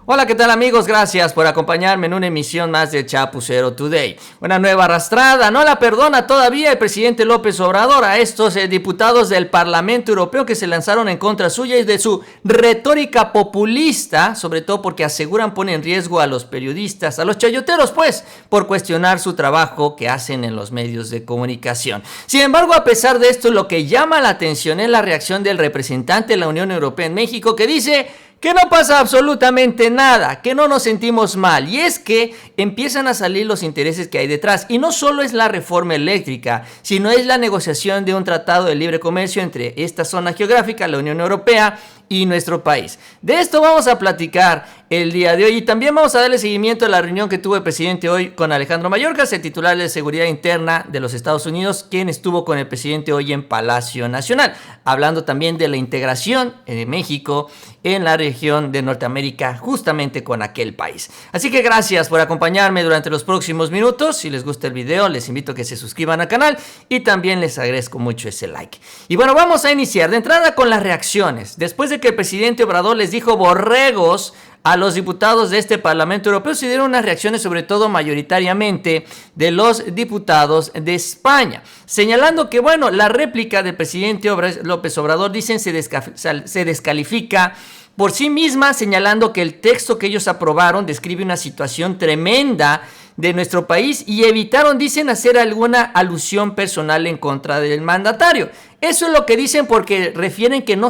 Hola, ¿qué tal amigos? Gracias por acompañarme en una emisión más de Chapucero Today. Una nueva arrastrada, no la perdona todavía el presidente López Obrador a estos diputados del Parlamento Europeo que se lanzaron en contra suya y de su retórica populista, sobre todo porque aseguran pone en riesgo a los periodistas, a los chayoteros pues, por cuestionar su trabajo que hacen en los medios de comunicación. Sin embargo, a pesar de esto, lo que llama la atención es la reacción del representante de la Unión Europea en México que dice que no pasa absolutamente nada, que no nos sentimos mal. Y es que empiezan a salir los intereses que hay detrás. Y no solo es la reforma eléctrica, sino es la negociación de un tratado de libre comercio entre esta zona geográfica, la Unión Europea, y nuestro país. De esto vamos a platicar el día de hoy y también vamos a darle seguimiento a la reunión que tuvo el presidente hoy con Alejandro Mayorkas, el titular de Seguridad Interna de los Estados Unidos, quien estuvo con el presidente hoy en Palacio Nacional, hablando también de la integración de México en la región de Norteamérica, justamente con aquel país. Así que gracias por acompañarme durante los próximos minutos. Si les gusta el video, les invito a que se suscriban al canal y también les agradezco mucho ese like. Y bueno, vamos a iniciar de entrada con las reacciones. Después de que el presidente Obrador les dijo borregos a los diputados de este Parlamento Europeo, se dieron unas reacciones, sobre todo mayoritariamente de los diputados de España, señalando que, bueno, la réplica del presidente López Obrador, dicen, se descalifica por sí misma, señalando que el texto que ellos aprobaron describe una situación tremenda de nuestro país y evitaron, dicen, hacer alguna alusión personal en contra del mandatario. Eso es lo que dicen porque refieren que no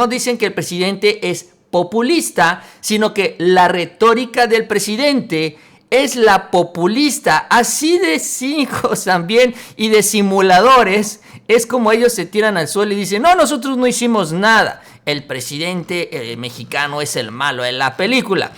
dicen que el presidente es populista, sino que la retórica del presidente es la populista. Así de cínicos también y de simuladores es como ellos se tiran al suelo y dicen, no, nosotros no hicimos nada. El presidente mexicano es el malo en la película.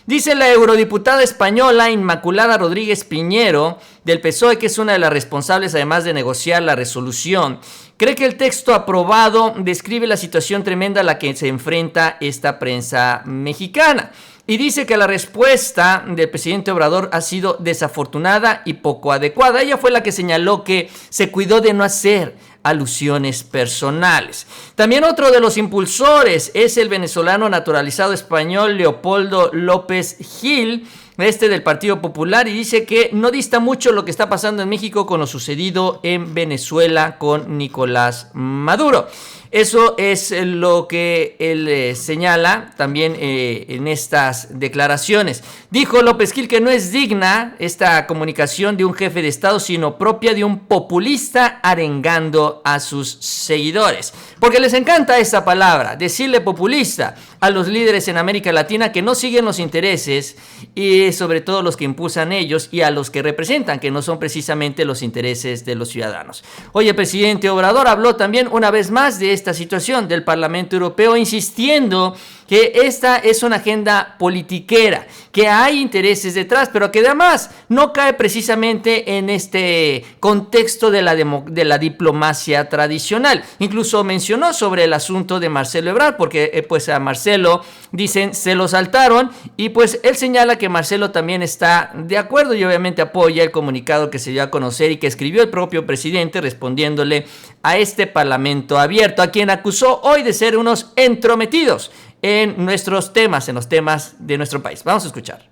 Dice la eurodiputada española Inmaculada Rodríguez Piñero del PSOE, que es una de las responsables además de negociar la resolución, cree que el texto aprobado describe la situación tremenda a la que se enfrenta esta prensa mexicana. Y dice que la respuesta del presidente Obrador ha sido desafortunada y poco adecuada. Ella fue la que señaló que se cuidó de no hacer alusiones personales. También otro de los impulsores es el venezolano naturalizado español Leopoldo López Gil, del Partido Popular, y dice que no dista mucho lo que está pasando en México con lo sucedido en Venezuela con Nicolás Maduro. Eso es lo que él señala también en estas declaraciones. Dijo López Gil que no es digna esta comunicación de un jefe de Estado, sino propia de un populista arengando a sus seguidores. Porque les encanta esa palabra, decirle populista a los líderes en América Latina que no siguen los intereses y sobre todo los que impulsan ellos y a los que representan, que no son precisamente los intereses de los ciudadanos. Hoy el presidente Obrador habló también una vez más de esta situación del Parlamento Europeo, insistiendo que esta es una agenda politiquera, que hay intereses detrás, pero que además no cae precisamente en este contexto de la diplomacia tradicional. Incluso mencionó sobre el asunto de Marcelo Ebrard, porque pues a Marcelo, dicen, se lo saltaron, y pues él señala que Marcelo también está de acuerdo y obviamente apoya el comunicado que se dio a conocer y que escribió el propio presidente respondiéndole a este Parlamento abierto, a quien acusó hoy de ser unos entrometidos en nuestros temas, en los temas de nuestro país. Vamos a escuchar.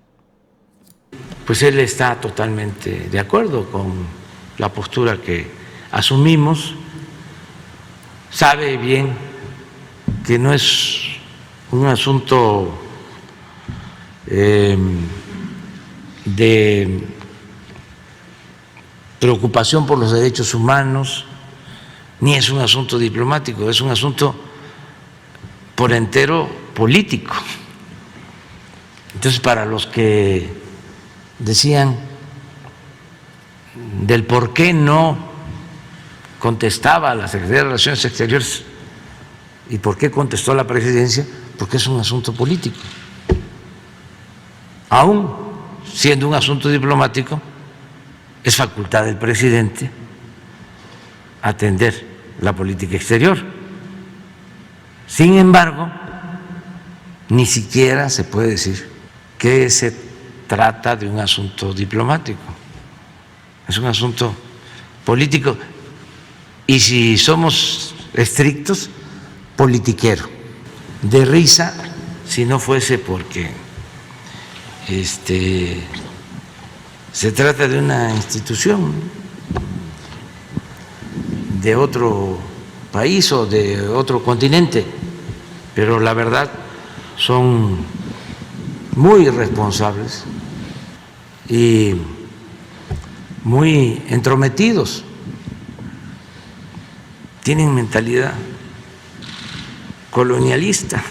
Pues él está totalmente de acuerdo con la postura que asumimos, sabe bien que no es un asunto de preocupación por los derechos humanos, ni es un asunto diplomático, es un asunto por entero político. Entonces, para los que decían del por qué no contestaba a la Secretaría de Relaciones Exteriores y por qué contestó a la Presidencia, porque es un asunto político. Aún siendo un asunto diplomático, es facultad del presidente atender la política exterior. Sin embargo, ni siquiera se puede decir que se trata de un asunto diplomático, es un asunto político y, si somos estrictos, politiquero. De risa, si no fuese porque se trata de una institución de otro país o de otro continente, pero la verdad son muy responsables y muy entrometidos, tienen mentalidad colonialista.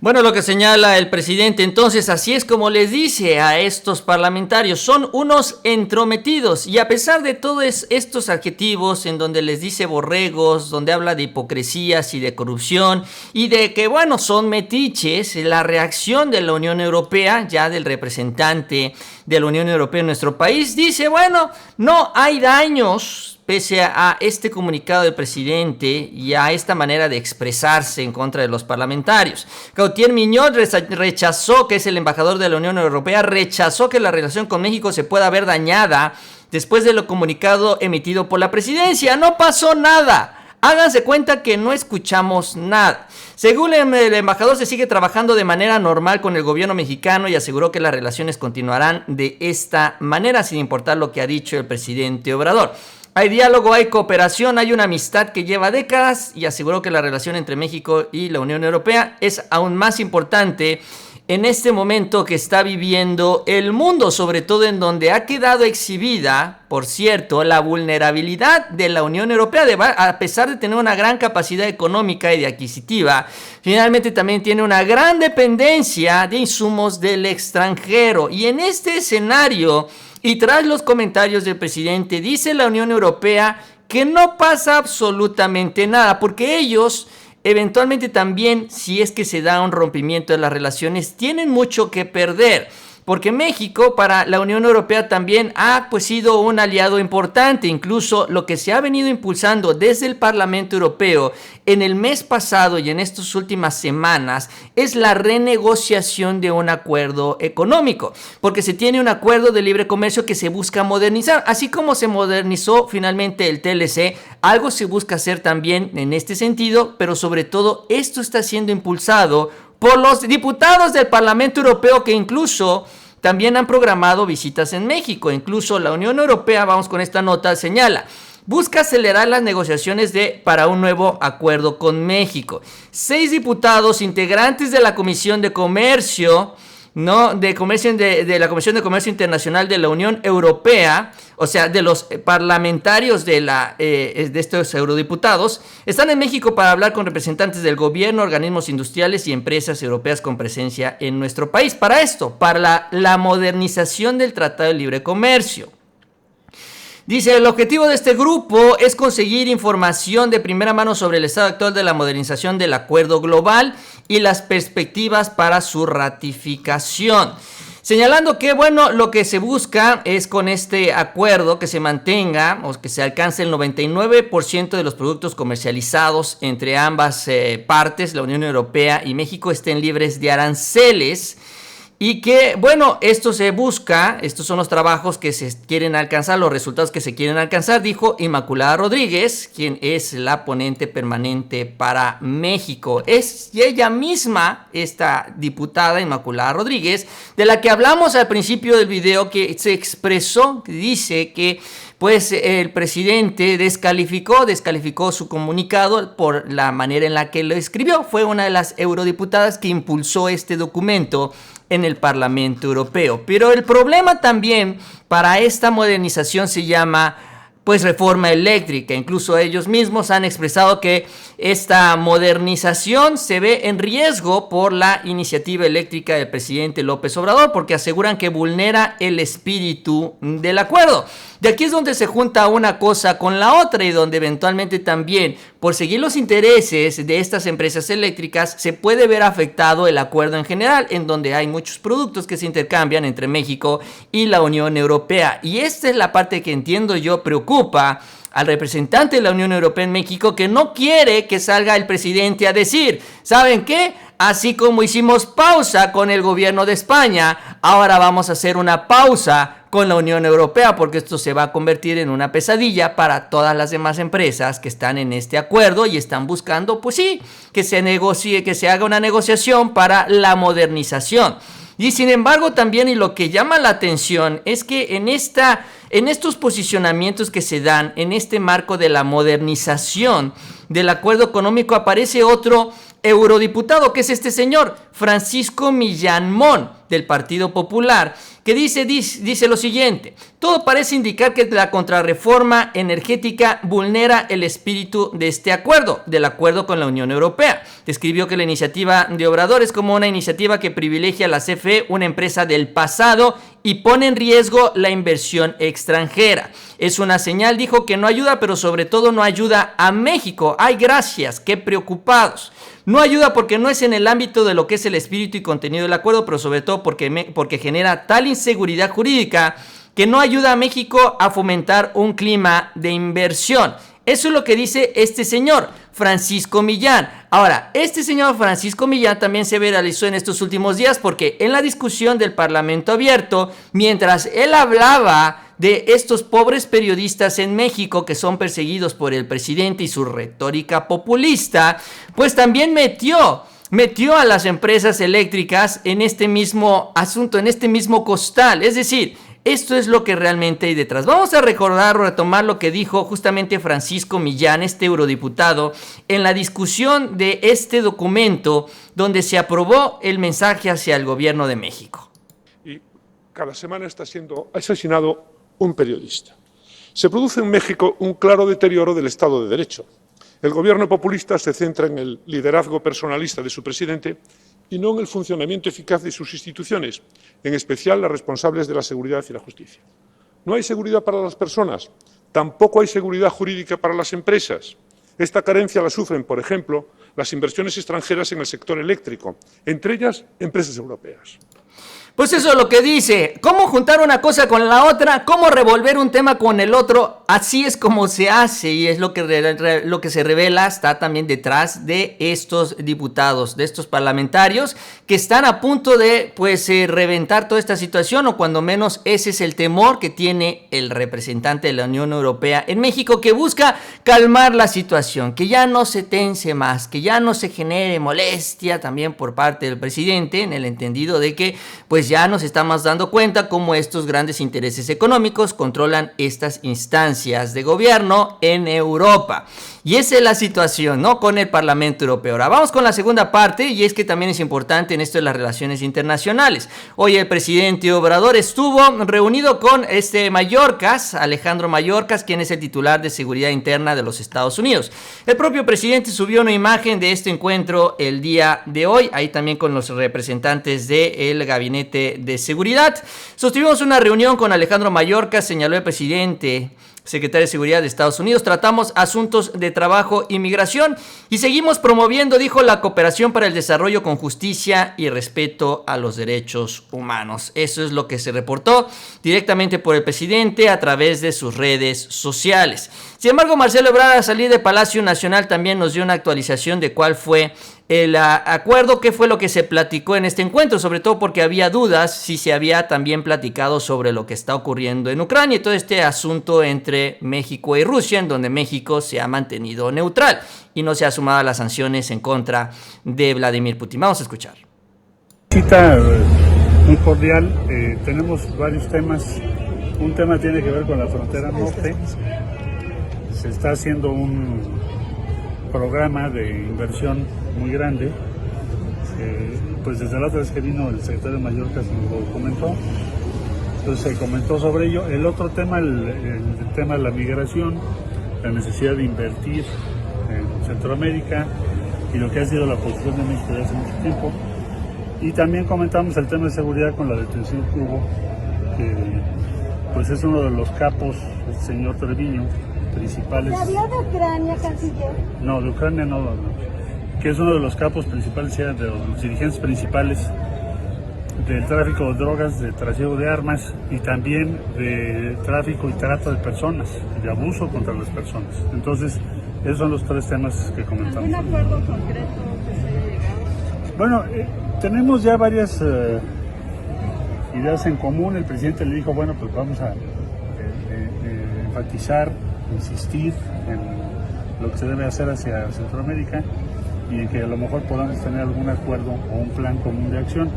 Bueno, lo que señala el presidente, entonces, así es como les dice a estos parlamentarios, son unos entrometidos, y a pesar de todos estos adjetivos en donde les dice borregos, donde habla de hipocresías y de corrupción, y de que, bueno, son metiches, la reacción de la Unión Europea, ya del representante de la Unión Europea en nuestro país, dice, bueno, no hay daños, pese a este comunicado del presidente y a esta manera de expresarse en contra de los parlamentarios. Gautier Miñón rechazó, que es el embajador de la Unión Europea, rechazó que la relación con México se pueda ver dañada después de lo comunicado emitido por la presidencia. No pasó nada. Háganse cuenta que no escuchamos nada. Según el embajador, se sigue trabajando de manera normal con el gobierno mexicano y aseguró que las relaciones continuarán de esta manera, sin importar lo que ha dicho el presidente Obrador. Hay diálogo, hay cooperación, hay una amistad que lleva décadas, y aseguró que la relación entre México y la Unión Europea es aún más importante en este momento que está viviendo el mundo, sobre todo en donde ha quedado exhibida, por cierto, la vulnerabilidad de la Unión Europea. A pesar de tener una gran capacidad económica y de adquisitiva, finalmente también tiene una gran dependencia de insumos del extranjero. Y en este escenario, y tras los comentarios del presidente, dice la Unión Europea que no pasa absolutamente nada, porque ellos eventualmente también, si es que se da un rompimiento de las relaciones, tienen mucho que perder. Porque México para la Unión Europea también ha sido un aliado importante. Incluso lo que se ha venido impulsando desde el Parlamento Europeo en el mes pasado y en estas últimas semanas es la renegociación de un acuerdo económico. Porque se tiene un acuerdo de libre comercio que se busca modernizar. Así como se modernizó finalmente el TLC, algo se busca hacer también en este sentido, pero sobre todo esto está siendo impulsado por los diputados del Parlamento Europeo, que incluso también han programado visitas en México. Incluso la Unión Europea, vamos con esta nota, señala: busca acelerar las negociaciones para un nuevo acuerdo con México. 6 diputados integrantes de la Comisión de Comercio, de la Comisión de Comercio Internacional de la Unión Europea, o sea, de los parlamentarios de estos eurodiputados, están en México para hablar con representantes del gobierno, organismos industriales y empresas europeas con presencia en nuestro país. Para esto, para la modernización del Tratado de Libre Comercio. Dice, el objetivo de este grupo es conseguir información de primera mano sobre el estado actual de la modernización del acuerdo global y las perspectivas para su ratificación. Señalando que, bueno, lo que se busca es con este acuerdo que se mantenga o que se alcance el 99% de los productos comercializados entre ambas partes, la Unión Europea y México, estén libres de aranceles. Y que, bueno, esto se busca, estos son los trabajos que se quieren alcanzar, los resultados que se quieren alcanzar, dijo Inmaculada Rodríguez, quien es la ponente permanente para México. Es ella misma, esta diputada Inmaculada Rodríguez, de la que hablamos al principio del video, que se expresó, que dice que el presidente descalificó su comunicado por la manera en la que lo escribió. Fue una de las eurodiputadas que impulsó este documento en el Parlamento Europeo. Pero el problema también para esta modernización se llama reforma eléctrica. Incluso ellos mismos han expresado que esta modernización se ve en riesgo por la iniciativa eléctrica del presidente López Obrador, porque aseguran que vulnera el espíritu del acuerdo. De aquí es donde se junta una cosa con la otra, y donde eventualmente también, por seguir los intereses de estas empresas eléctricas, se puede ver afectado el acuerdo en general, en donde hay muchos productos que se intercambian entre México y la Unión Europea. Y esta es la parte que entiendo yo preocupa al representante de la Unión Europea en México, que no quiere que salga el presidente a decir, ¿saben qué? Así como hicimos pausa con el gobierno de España, ahora vamos a hacer una pausa con la Unión Europea, porque esto se va a convertir en una pesadilla para todas las demás empresas que están en este acuerdo y están buscando, que se negocie, que se haga una negociación para la modernización. Y sin embargo también, y lo que llama la atención, es que en estos posicionamientos que se dan, en este marco de la modernización del acuerdo económico, aparece otro eurodiputado, que es este señor, Francisco Millán Mon, del Partido Popular, que dice lo siguiente: todo parece indicar que la contrarreforma energética vulnera el espíritu de este acuerdo, del acuerdo con la Unión Europea. Describió que la iniciativa de Obrador es como una iniciativa que privilegia a la CFE, una empresa del pasado, y pone en riesgo la inversión extranjera. Es una señal, dijo, que no ayuda, pero sobre todo no ayuda a México. Ay, gracias, qué preocupados. No ayuda porque no es en el ámbito de lo que es el espíritu y contenido del acuerdo, pero sobre todo porque genera tal inseguridad jurídica que no ayuda a México a fomentar un clima de inversión. Eso es lo que dice este señor, Francisco Millán. Ahora, este señor Francisco Millán también se viralizó en estos últimos días porque en la discusión del Parlamento Abierto, mientras él hablaba de estos pobres periodistas en México que son perseguidos por el presidente y su retórica populista, pues también metió a las empresas eléctricas en este mismo asunto, en este mismo costal. Es decir, esto es lo que realmente hay detrás. Vamos a recordar o retomar lo que dijo justamente Francisco Millán, este eurodiputado, en la discusión de este documento donde se aprobó el mensaje hacia el gobierno de México. Y cada semana está siendo asesinado un periodista. Se produce en México un claro deterioro del Estado de Derecho. El gobierno populista se centra en el liderazgo personalista de su presidente y no en el funcionamiento eficaz de sus instituciones, en especial las responsables de la seguridad y la justicia. No hay seguridad para las personas, tampoco hay seguridad jurídica para las empresas. Esta carencia la sufren, por ejemplo, las inversiones extranjeras en el sector eléctrico, entre ellas empresas europeas. Pues eso es lo que dice. ¿Cómo juntar una cosa con la otra? ¿Cómo revolver un tema con el otro? Así es como se hace, y es lo que se revela está también detrás de estos diputados, de estos parlamentarios que están a punto de reventar toda esta situación, o cuando menos ese es el temor que tiene el representante de la Unión Europea en México, que busca calmar la situación, que ya no se tense más, que ya no se genere molestia también por parte del presidente, en el entendido de que pues ya nos estamos dando cuenta cómo estos grandes intereses económicos controlan estas instancias de gobierno en Europa. Y esa es la situación, ¿no?, con el Parlamento Europeo. Ahora vamos con la segunda parte, y es que también es importante en esto de las relaciones internacionales. Hoy el presidente Obrador estuvo reunido con Mayorkas, Alejandro Mayorkas, quien es el titular de Seguridad Interna de los Estados Unidos. El propio presidente subió una imagen de este encuentro el día de hoy, ahí también con los representantes del Gabinete de Seguridad. Sostuvimos una reunión con Alejandro Mayorkas, señaló el presidente, secretario de Seguridad de Estados Unidos. Tratamos asuntos de trabajo y migración y seguimos promoviendo, dijo, la cooperación para el desarrollo con justicia y respeto a los derechos humanos. Eso es lo que se reportó directamente por el presidente a través de sus redes sociales. Sin embargo, Marcelo Ebrard, al salir de Palacio Nacional, también nos dio una actualización de cuál fue el acuerdo, qué fue lo que se platicó en este encuentro, sobre todo porque había dudas si se había también platicado sobre lo que está ocurriendo en Ucrania y todo este asunto entre México y Rusia, en donde México se ha mantenido neutral y no se ha sumado a las sanciones en contra de Vladimir Putin. Vamos a escuchar. Cita muy cordial, tenemos varios temas. Un tema tiene que ver con la frontera norte. Se está haciendo un programa de inversión muy grande, pues desde la otra vez que vino el secretario Mayorkas nos lo comentó, entonces se comentó sobre ello. El otro tema, el tema de la migración, la necesidad de invertir en Centroamérica y lo que ha sido la posición de México desde hace mucho tiempo, y también comentamos el tema de seguridad con la detención que hubo, que pues es uno de los capos, el señor Treviño, principales. ¿Se habló de Ucrania, canciller? No, de Ucrania no, que es uno de los capos principales, de los dirigentes principales del tráfico de drogas, de trasiego de armas y también de tráfico y trata de personas, de abuso contra las personas. Entonces, esos son los tres temas que comentamos. ¿Algún acuerdo concreto que se haya llegado? Bueno, tenemos ya varias ideas en común. El presidente le dijo, bueno, pues vamos a enfatizar, insistir en lo que se debe hacer hacia Centroamérica y en que a lo mejor podamos tener algún acuerdo o un plan común de acción.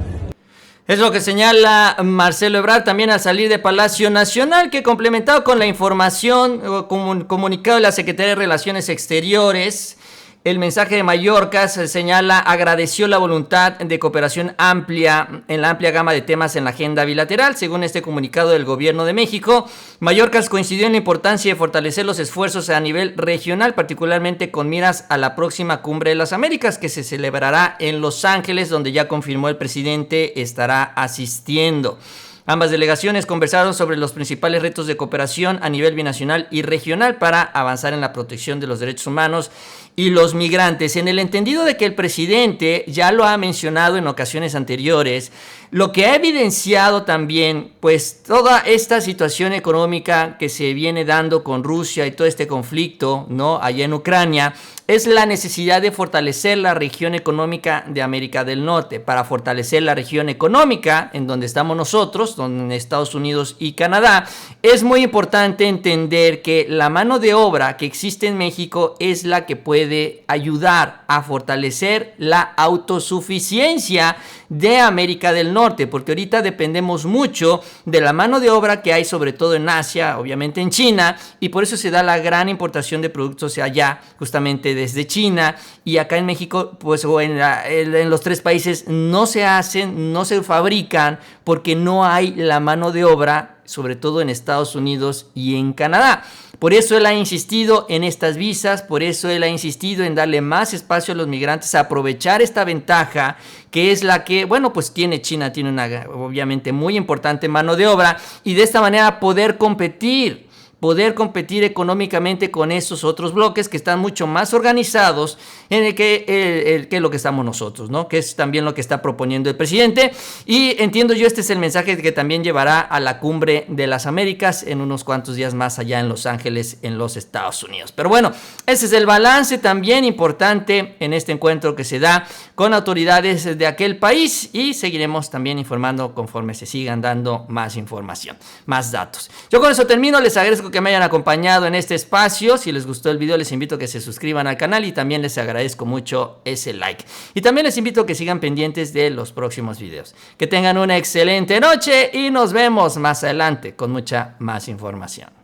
Es lo que señala Marcelo Ebrard también al salir de Palacio Nacional, que complementado con la información, comunicado de la Secretaría de Relaciones Exteriores, el mensaje de Mallorca se señala, agradeció la voluntad de cooperación amplia en la amplia gama de temas en la agenda bilateral. Según este comunicado del Gobierno de México, Mallorca coincidió en la importancia de fortalecer los esfuerzos a nivel regional, particularmente con miras a la próxima Cumbre de las Américas, que se celebrará en Los Ángeles, donde ya confirmó el presidente estará asistiendo. Ambas delegaciones conversaron sobre los principales retos de cooperación a nivel binacional y regional para avanzar en la protección de los derechos humanos y los migrantes, en el entendido de que el presidente ya lo ha mencionado en ocasiones anteriores, lo que ha evidenciado también, pues, toda esta situación económica que se viene dando con Rusia y todo este conflicto, ¿no?, allá en Ucrania, es la necesidad de fortalecer la región económica de América del Norte. Para fortalecer la región económica en donde estamos nosotros, donde Estados Unidos y Canadá, es muy importante entender que la mano de obra que existe en México es la que puede ayudar a fortalecer la autosuficiencia de América del Norte, porque ahorita dependemos mucho de la mano de obra que hay, sobre todo en Asia, obviamente en China, y por eso se da la gran importación de productos allá, justamente desde China, y acá en México, pues, o en los tres países no se hacen, no se fabrican, porque no hay la mano de obra, sobre todo en Estados Unidos y en Canadá. Por eso él ha insistido en estas visas, por eso él ha insistido en darle más espacio a los migrantes, a aprovechar esta ventaja que es la que, bueno, pues tiene China, tiene una obviamente muy importante mano de obra, y de esta manera poder competir económicamente con esos otros bloques que están mucho más organizados en el que lo que estamos nosotros, ¿no? Que es también lo que está proponiendo el presidente. Y entiendo yo, este es el mensaje que también llevará a la Cumbre de las Américas en unos cuantos días más allá en Los Ángeles, en los Estados Unidos. Pero bueno, ese es el balance también importante en este encuentro que se da con autoridades de aquel país, y seguiremos también informando conforme se sigan dando más información, más datos. Yo con eso termino, les agradezco que me hayan acompañado en este espacio. Si les gustó el video, les invito a que se suscriban al canal, y también les agradezco mucho ese like. Y también les invito a que sigan pendientes de los próximos videos. Que tengan una excelente noche y nos vemos más adelante con mucha más información.